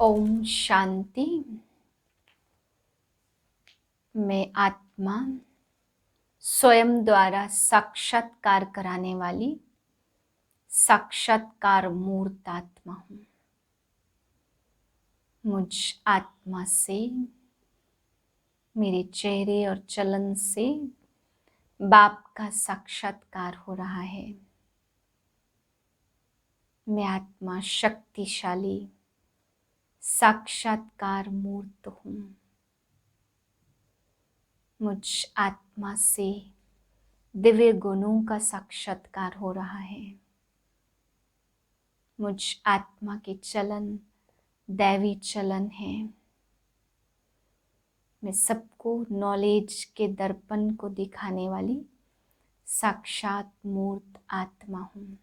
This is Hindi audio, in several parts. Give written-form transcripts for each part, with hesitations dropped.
ओम शांति। मैं आत्मा स्वयं द्वारा साक्षात्कार कराने वाली साक्षात्कार मूर्त आत्मा हूँ। मुझ आत्मा से, मेरे चेहरे और चलन से बाप का साक्षात्कार हो रहा है। मैं आत्मा शक्तिशाली साक्षात्कार मूर्त हूँ। मुझ आत्मा से दिव्य गुणों का साक्षात्कार हो रहा है। मुझ आत्मा के चलन दैवी चलन है। मैं सबको नॉलेज के दर्पण को दिखाने वाली साक्षात मूर्त आत्मा हूँ।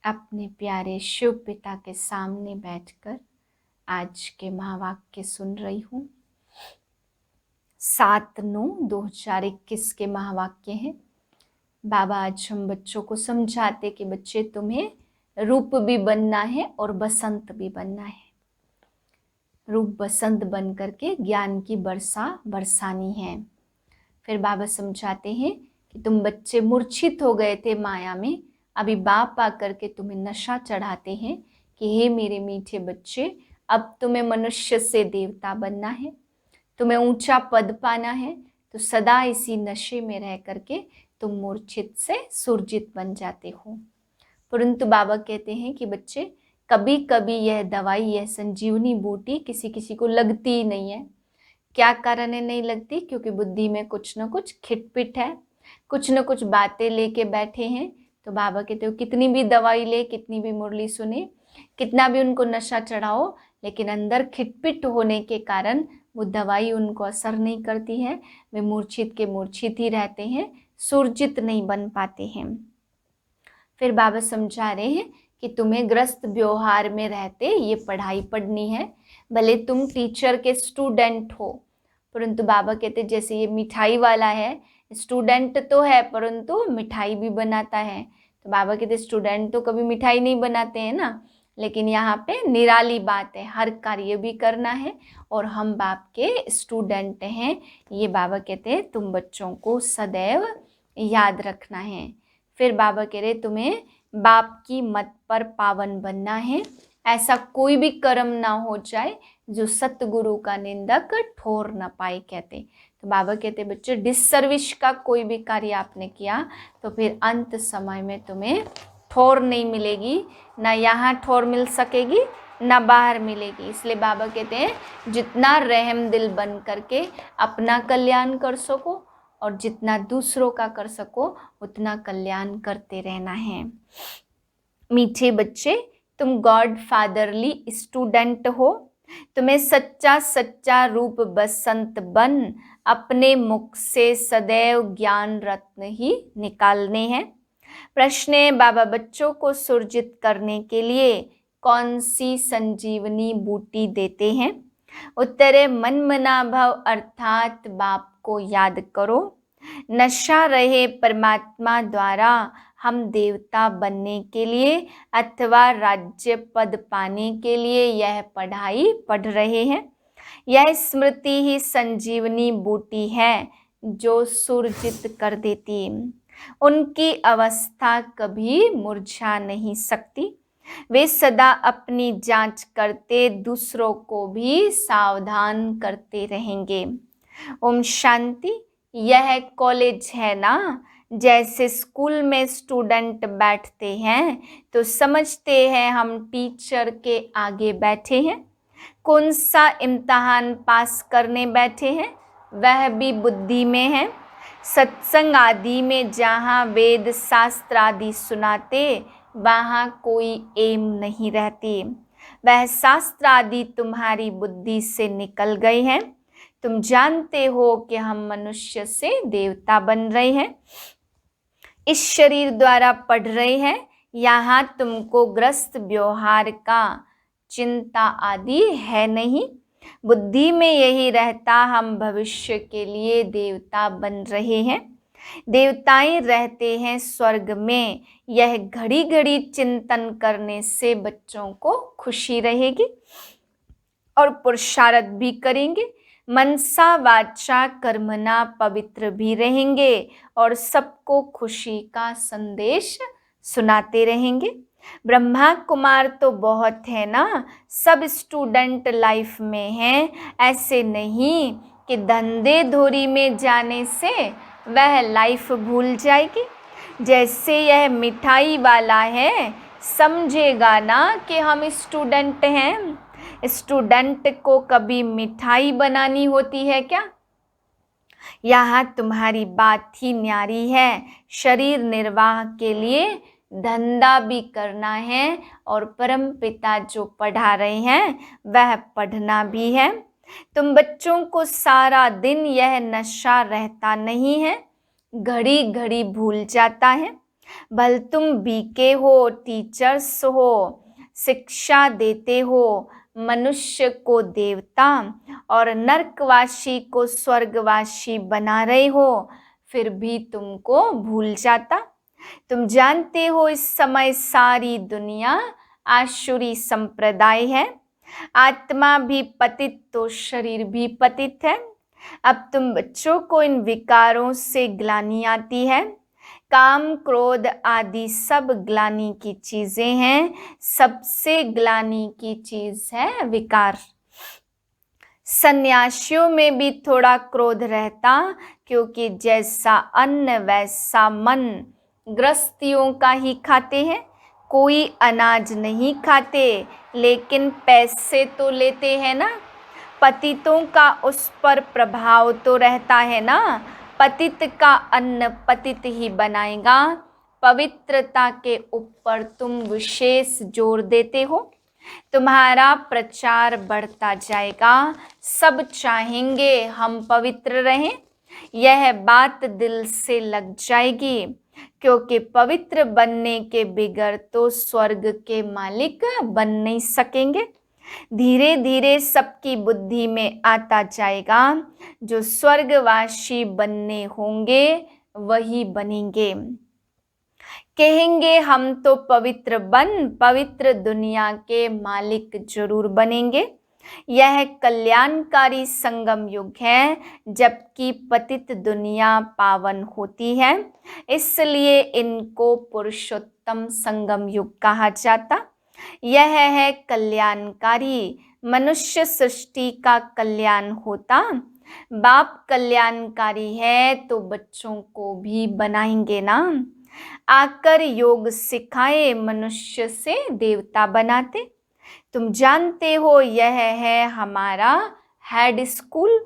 अपने प्यारे शिव पिता के सामने बैठकर आज के महावाक्य सुन रही हूँ। 7/9/2021 के महावाक्य हैं। बाबा आज हम बच्चों को समझाते कि बच्चे तुम्हें रूप भी बनना है और बसंत भी बनना है। रूप बसंत बन करके ज्ञान की वर्षा बरसानी है। फिर बाबा समझाते हैं कि तुम बच्चे मूर्छित हो गए थे माया में, अभी बाप आकर के तुम्हें नशा चढ़ाते हैं कि हे मेरे मीठे बच्चे, अब तुम्हें मनुष्य से देवता बनना है, तुम्हें ऊंचा पद पाना है। तो सदा इसी नशे में रह करके तुम मूर्छित से सुरजित बन जाते हो। परंतु बाबा कहते हैं कि बच्चे, कभी कभी यह दवाई, यह संजीवनी बूटी किसी किसी को लगती ही नहीं है। क्या कारण है नहीं लगती? क्योंकि बुद्धि में कुछ न कुछ खिटपिट है, कुछ न कुछ बातें लेके बैठे हैं। तो बाबा कहते हो कितनी भी दवाई ले, कितनी भी मुरली सुने, कितना भी उनको नशा चढ़ाओ, लेकिन अंदर खिटपिट होने के कारण वो दवाई उनको असर नहीं करती है। वे मूर्छित के मूर्छित ही रहते हैं, सुरजित नहीं बन पाते हैं। फिर बाबा समझा रहे हैं कि तुम्हें ग्रस्त व्यवहार में रहते ये पढ़ाई पढ़नी है। भले तुम टीचर के स्टूडेंट हो, परंतु बाबा कहते जैसे ये मिठाई वाला है, स्टूडेंट तो है परंतु मिठाई भी बनाता है। तो बाबा कहते स्टूडेंट तो कभी मिठाई नहीं बनाते हैं ना, लेकिन यहाँ पे निराली बात है, हर कार्य भी करना है और हम बाप के स्टूडेंट हैं। ये बाबा कहते हैं तुम बच्चों को सदैव याद रखना है। फिर बाबा कह रहे तुम्हें बाप की मत पर पावन बनना है। ऐसा कोई भी कर्म ना हो जाए जो सतगुरु का निंदक ठोर ना पाए कहते। तो बाबा कहते बच्चे, डिससर्विस का कोई भी कार्य आपने किया तो फिर अंत समय में तुम्हें ठोर नहीं मिलेगी, ना यहाँ ठोर मिल सकेगी ना बाहर मिलेगी। इसलिए बाबा कहते हैं जितना रहम दिल बन करके अपना कल्याण कर सको और जितना दूसरों का कर सको उतना कल्याण करते रहना है। मीठे बच्चे, तुम गॉड फादरली स्टूडेंट हो। तुम्हें सच्चा सच्चा रूप बसंत बन अपने मुख से सदैव ज्ञान रत्न ही निकालने हैं। प्रश्न है, बाबा बच्चों को सुरजित करने के लिए कौन सी संजीवनी बूटी देते हैं? उत्तर है, मन मना भव अर्थात बाप को याद करो। नशा रहे परमात्मा द्वारा हम देवता बनने के लिए अथवा राज्य पद पाने के लिए यह पढ़ाई पढ़ रहे हैं। यह स्मृति ही संजीवनी बूटी है जो सुरजित कर देती। उनकी अवस्था कभी मुरझा नहीं सकती। वे सदा अपनी जांच करते दूसरों को भी सावधान करते रहेंगे। ओम शांति। यह कॉलेज है ना, जैसे स्कूल में स्टूडेंट बैठते हैं तो समझते हैं हम टीचर के आगे बैठे हैं। कौन सा इम्तहान पास करने बैठे हैं वह भी बुद्धि में है। सत्संग आदि में जहाँ वेद शास्त्र आदि सुनाते वहाँ कोई एम नहीं रहती। वह शास्त्र आदि तुम्हारी बुद्धि से निकल गए हैं। तुम जानते हो कि हम मनुष्य से देवता बन रहे हैं, इस शरीर द्वारा पढ़ रहे हैं। यहाँ तुमको ग्रस्त व्यवहार का चिंता आदि है नहीं। बुद्धि में यही रहता हम भविष्य के लिए देवता बन रहे हैं। देवताएं रहते हैं स्वर्ग में। यह घड़ी घड़ी चिंतन करने से बच्चों को खुशी रहेगी और पुरुषार्थ भी करेंगे। मनसा वाचा कर्मणा पवित्र भी रहेंगे और सबको खुशी का संदेश सुनाते रहेंगे। ब्रह्मा कुमार तो बहुत है ना, सब स्टूडेंट लाइफ में हैं। ऐसे नहीं कि धंधे धोरी में जाने से वह लाइफ भूल जाएगी। जैसे यह मिठाई वाला है, समझेगा ना कि हम स्टूडेंट हैं। स्टूडेंट को कभी मिठाई बनानी होती है क्या? यहाँ तुम्हारी बात ही न्यारी है। शरीर निर्वाह के लिए धंधा भी करना है और परम पिता जो पढ़ा रहे हैं वह पढ़ना भी है। तुम बच्चों को सारा दिन यह नशा रहता नहीं है, घड़ी घड़ी भूल जाता है। भल तुम बीके हो, टीचर्स हो, शिक्षा देते हो, मनुष्य को देवता और नरकवासी को स्वर्गवासी बना रहे हो, फिर भी तुमको भूल जाता। तुम जानते हो इस समय सारी दुनिया आसुरी संप्रदाय है। आत्मा भी पतित तो शरीर भी पतित है। अब तुम बच्चों को इन विकारों से ग्लानि आती है। काम क्रोध आदि सब ग्लानि की चीजें हैं। सबसे ग्लानि की चीज है विकार। सन्यासियों में भी थोड़ा क्रोध रहता, क्योंकि जैसा अन्न वैसा मन गृहस्थियों का ही खाते हैं। कोई अनाज नहीं खाते, लेकिन पैसे तो लेते हैं ना। पतितों का उस पर प्रभाव तो रहता है ना। पतित का अन्न पतित ही बनाएगा। पवित्रता के ऊपर तुम विशेष जोर देते हो, तुम्हारा प्रचार बढ़ता जाएगा। सब चाहेंगे हम पवित्र रहें। यह बात दिल से लग जाएगी, क्योंकि पवित्र बनने के बिगड़ तो स्वर्ग के मालिक बन नहीं सकेंगे। धीरे धीरे सबकी बुद्धि में आता जाएगा, जो स्वर्गवासी बनने होंगे वही बनेंगे। कहेंगे हम तो पवित्र बन पवित्र दुनिया के मालिक जरूर बनेंगे। यह कल्याणकारी संगम युग है, जबकि पतित दुनिया पावन होती है। इसलिए इनको पुरुषोत्तम संगम युग कहा जाता। यह है कल्याणकारी। मनुष्य सृष्टि का कल्याण होता। बाप कल्याणकारी है तो बच्चों को भी बनाएंगे ना। आकर योग सिखाए, मनुष्य से देवता बनाते। तुम जानते हो यह है हमारा हेड स्कूल।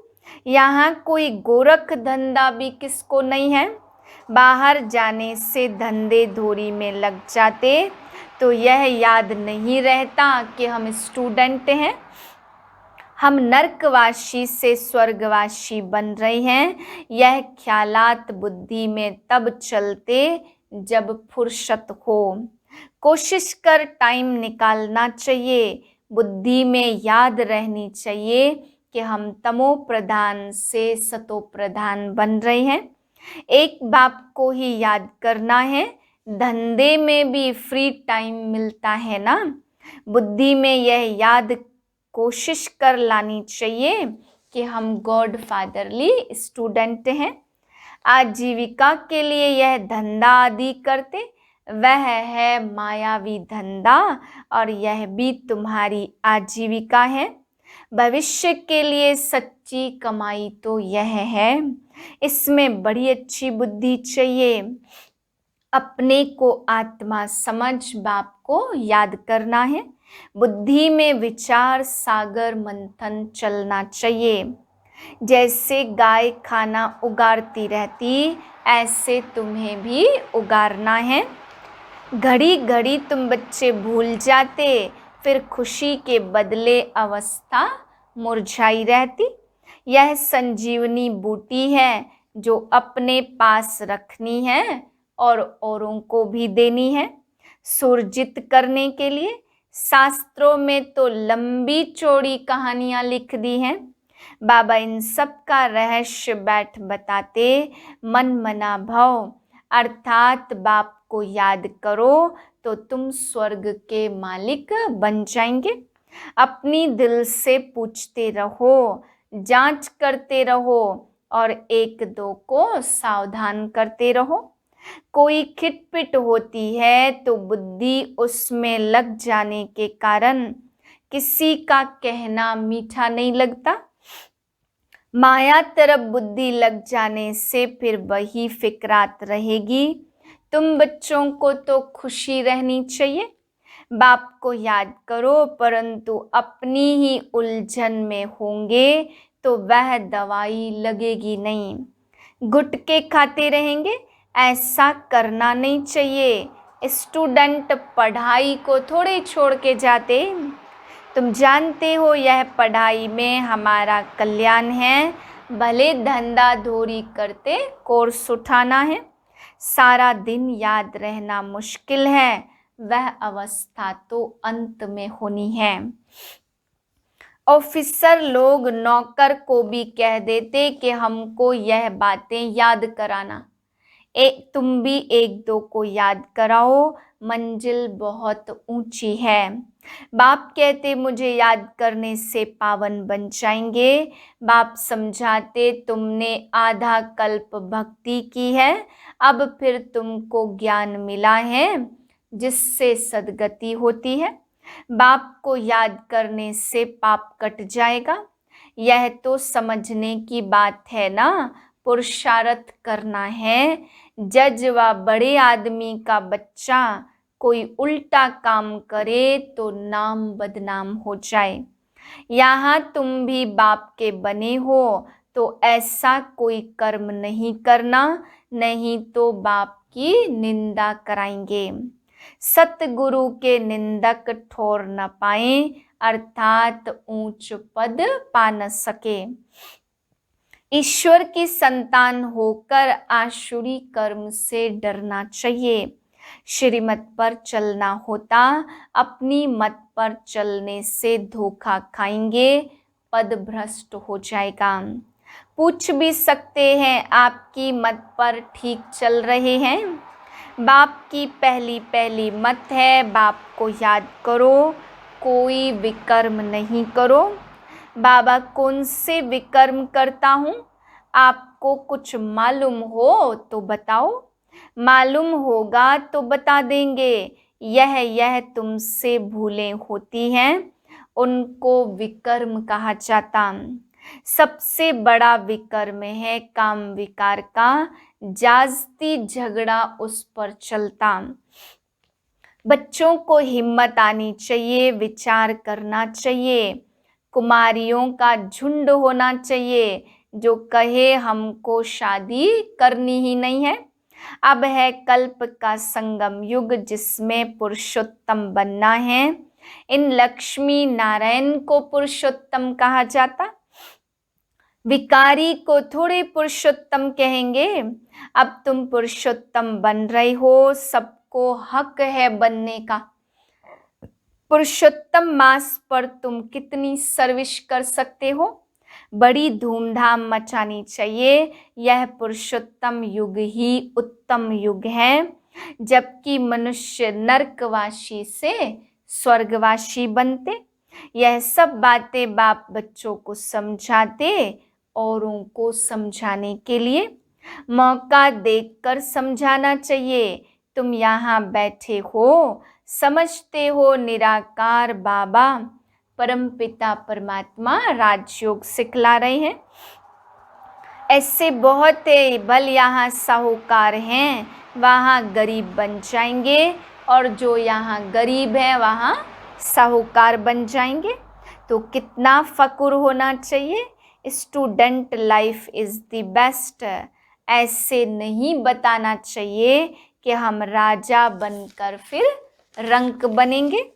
यहाँ कोई गोरख धंधा भी किसको नहीं है। बाहर जाने से धंधे धोरी में लग जाते तो यह याद नहीं रहता कि हम स्टूडेंट हैं। हम नरकवासी से स्वर्गवासी बन रहे हैं। यह ख्यालात बुद्धि में तब चलते जब फुर्सत हो। कोशिश कर टाइम निकालना चाहिए। बुद्धि में याद रहनी चाहिए कि हम तमो प्रधान से सतो प्रधान बन रहे हैं। एक बाप को ही याद करना है। धंधे में भी फ्री टाइम मिलता है ना। बुद्धि में यह याद कोशिश कर लानी चाहिए कि हम गॉड फादरली स्टूडेंट हैं। आजीविका के लिए यह धंधा आदि करते, वह है मायावी धंधा, और यह भी तुम्हारी आजीविका है। भविष्य के लिए सच्ची कमाई तो यह है। इसमें बड़ी अच्छी बुद्धि चाहिए। अपने को आत्मा समझ बाप को याद करना है। बुद्धि में विचार सागर मंथन चलना चाहिए। जैसे गाय खाना उगारती रहती, ऐसे तुम्हें भी उगारना है। घड़ी घड़ी तुम बच्चे भूल जाते, फिर खुशी के बदले अवस्था मुरझाई रहती। यह संजीवनी बूटी है जो अपने पास रखनी है और औरों को भी देनी है। सुरजित करने के लिए शास्त्रों में तो लंबी चौड़ी कहानियां लिख दी हैं। बाबा इन सब का रहस्य बैठ बताते। मन मना भव अर्थात बाप को याद करो तो तुम स्वर्ग के मालिक बन जाएंगे। अपनी दिल से पूछते रहो, जांच करते रहो और एक दो को सावधान करते रहो। कोई खिटपिट होती है तो बुद्धि उसमें लग जाने के कारण किसी का कहना मीठा नहीं लगता। माया तरफ बुद्धि लग जाने से फिर वही फिक्रात रहेगी। तुम बच्चों को तो खुशी रहनी चाहिए, बाप को याद करो, परंतु अपनी ही उलझन में होंगे तो वह दवाई लगेगी नहीं। गुटके खाते रहेंगे, ऐसा करना नहीं चाहिए। स्टूडेंट पढ़ाई को थोड़े छोड़ के जाते। तुम जानते हो यह पढ़ाई में हमारा कल्याण है। भले धंधा धोरी करते कोर्स उठाना है, सारा दिन याद रहना मुश्किल है, वह अवस्था तो अंत में होनी है। ऑफिसर लोग नौकर को भी कह देते कि हमको यह बातें याद कराना, तुम भी एक दो को याद कराओ, मंजिल बहुत ऊंची है। बाप कहते मुझे याद करने से पावन बन जाएंगे। बाप समझाते तुमने आधा कल्प भक्ति की है, अब फिर तुमको ज्ञान मिला है जिससे सद्गति होती है। बाप को याद करने से पाप कट जाएगा, यह तो समझने की बात है ना। पुरुषार्थ करना है। जज व बड़े आदमी का बच्चा कोई उल्टा काम करे तो नाम बदनाम हो जाए। यहाँ तुम भी बाप के बने हो तो ऐसा कोई कर्म नहीं करना, नहीं तो बाप की निंदा कराएंगे। सतगुरु के निंदक ठोर न पाए, अर्थात ऊंच पद पा न सके। ईश्वर की संतान होकर आसुरी कर्म से डरना चाहिए। श्रीमत पर चलना होता, अपनी मत पर चलने से धोखा खाएंगे, पद भ्रष्ट हो जाएगा। पूछ भी सकते हैं आपकी मत पर ठीक चल रहे हैं? बाप की पहली पहली मत है, बाप को याद करो, कोई विकर्म नहीं करो। बाबा कौन से विकर्म करता हूँ? आपको कुछ मालूम हो तो बताओ, मालूम होगा तो बता देंगे। यह तुमसे भूलें होती हैं, उनको विकर्म कहा जाता। सबसे बड़ा विकर्म है काम विकार का, जास्ती झगड़ा उस पर चलता। बच्चों को हिम्मत आनी चाहिए, विचार करना चाहिए। कुमारियों का झुंड होना चाहिए जो कहे हमको शादी करनी ही नहीं है। अब है कल्प का संगम युग जिसमें पुरुषोत्तम बनना है। इन लक्ष्मी नारायण को पुरुषोत्तम कहा जाता, विकारी को थोड़े पुरुषोत्तम कहेंगे। अब तुम पुरुषोत्तम बन रहे हो, सबको हक है बनने का। पुरुषोत्तम मास पर तुम कितनी सर्विस कर सकते हो, बड़ी धूमधाम मचानी चाहिए। यह पुरुषोत्तम युग ही उत्तम युग है, जबकि मनुष्य नरकवासी से स्वर्गवासी बनते। यह सब बातें बाप बच्चों को समझाते, औरों को समझाने के लिए मौका देखकर समझाना चाहिए। तुम यहाँ बैठे हो, समझते हो निराकार बाबा परमपिता परमात्मा राजयोग सिखला रहे हैं। ऐसे बहुत भल यहाँ साहूकार हैं, वहाँ गरीब बन जाएंगे, और जो यहाँ गरीब है वहाँ साहूकार बन जाएंगे। तो कितना फक्र होना चाहिए। Student life is the best. ऐसे नहीं बताना चाहिए कि हम राजा बनकर फिर रंक बनेंगे,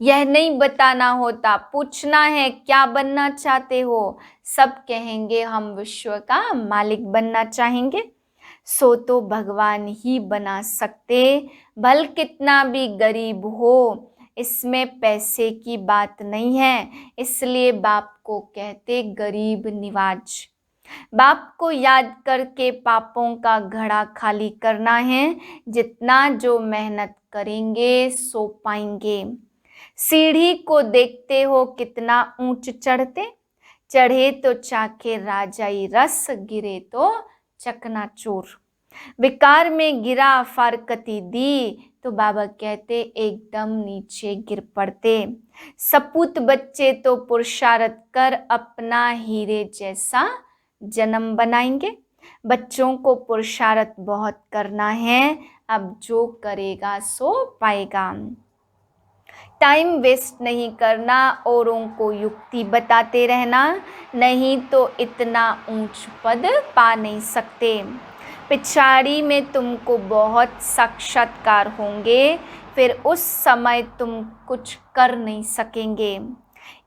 यह नहीं बताना होता। पूछना है क्या बनना चाहते हो, सब कहेंगे हम विश्व का मालिक बनना चाहेंगे। सो तो भगवान ही बना सकते, भल कितना भी गरीब हो। इसमें पैसे की बात नहीं है, इसलिए बाप को कहते गरीब निवाज। बाप को याद करके पापों का घड़ा खाली करना है। जितना जो मेहनत करेंगे सो पाएंगे। सीढ़ी को देखते हो कितना ऊंच चढ़ते, चढ़े तो चाखे राजाई रस, गिरे तो चकनाचूर। विकार में गिरा फारकती दी, तो बाबा कहते एकदम नीचे गिर पड़ते। सपूत बच्चे तो पुरुषार्थ कर अपना हीरे जैसा जन्म बनाएंगे। बच्चों को पुरुषार्थ बहुत करना है, अब जो करेगा सो पाएगा। टाइम वेस्ट नहीं करना, औरों को युक्ति बताते रहना, नहीं तो इतना ऊंच पद पा नहीं सकते। पिछाड़ी में तुमको बहुत साक्षात्कार होंगे, फिर उस समय तुम कुछ कर नहीं सकेंगे।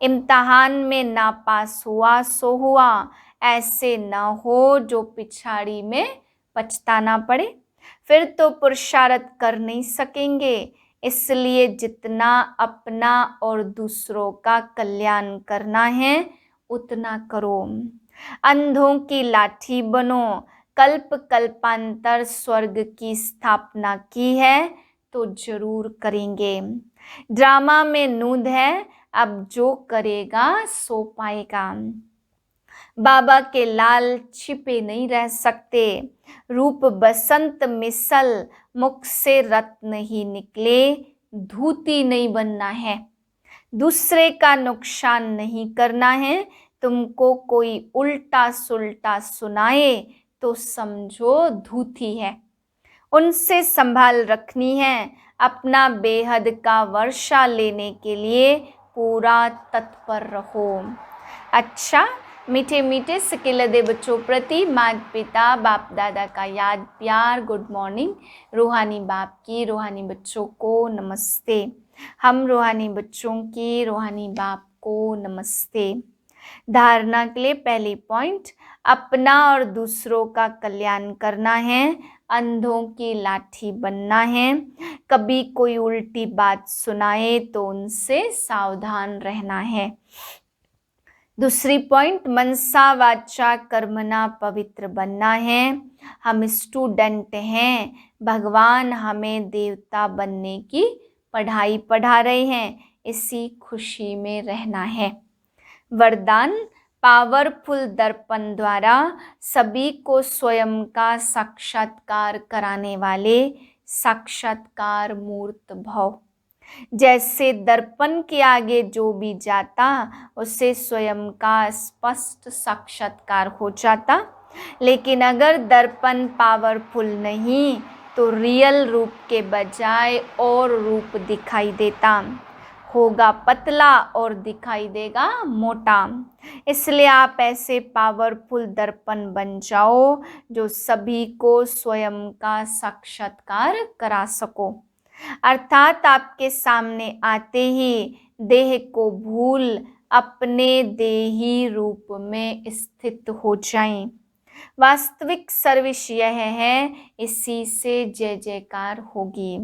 इम्तिहान में ना पास हुआ सो हुआ, ऐसे ना हो जो पिछाड़ी में पछताना पड़े, फिर तो पुरुषार्थ कर नहीं सकेंगे। इसलिए जितना अपना और दूसरों का कल्याण करना है उतना करो। अंधों की लाठी बनो, कल्प कल्पांतर स्वर्ग की स्थापना की है तो जरूर करेंगे। ड्रामा में नूंद है, अब जो करेगा सो पाएगा। बाबा के लाल छिपे नहीं रह सकते, रूप बसंत मिसल, मुख से रत्न ही निकले, धूती नहीं बनना है। दूसरे का नुकसान नहीं करना है, तुमको कोई उल्टा सुल्टा सुनाए तो समझो धूती है। उनसे संभाल रखनी है, अपना बेहद का वर्षा लेने के लिए पूरा तत्पर रहो। अच्छा, मीठे मीठे सिकिलदे बच्चों प्रति माता पिता बाप दादा का याद प्यार गुड मॉर्निंग। रूहानी बाप की रूहानी बच्चों को नमस्ते। हम रूहानी बच्चों की रूहानी बाप को नमस्ते। धारणा के लिए पहली पॉइंट, अपना और दूसरों का कल्याण करना है, अंधों की लाठी बनना है। कभी कोई उल्टी बात सुनाए तो उनसे सावधान रहना है। दूसरी पॉइंट, मनसा वाचा कर्मणा पवित्र बनना है। हम स्टूडेंट हैं, भगवान हमें देवता बनने की पढ़ाई पढ़ा रहे हैं, इसी खुशी में रहना है। वरदान, पावरफुल दर्पण द्वारा सभी को स्वयं का साक्षात्कार कराने वाले साक्षात्कार मूर्त भव। जैसे दर्पण के आगे जो भी जाता उसे स्वयं का स्पष्ट साक्षात्कार हो जाता, लेकिन अगर दर्पण पावरफुल नहीं तो रियल रूप के बजाय और रूप दिखाई देता, होगा पतला और दिखाई देगा मोटा। इसलिए आप ऐसे पावरफुल दर्पण बन जाओ जो सभी को स्वयं का साक्षात्कार करा सको, अर्थात आपके सामने आते ही देह को भूल अपने देही रूप में स्थित हो जाएं। वास्तविक सर्विस यह है, इसी से जय जयकार होगी।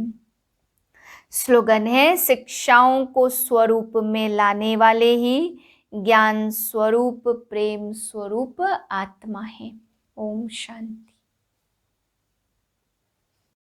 स्लोगन है, शिक्षाओं को स्वरूप में लाने वाले ही ज्ञान स्वरूप प्रेम स्वरूप आत्मा है। ओम शांति।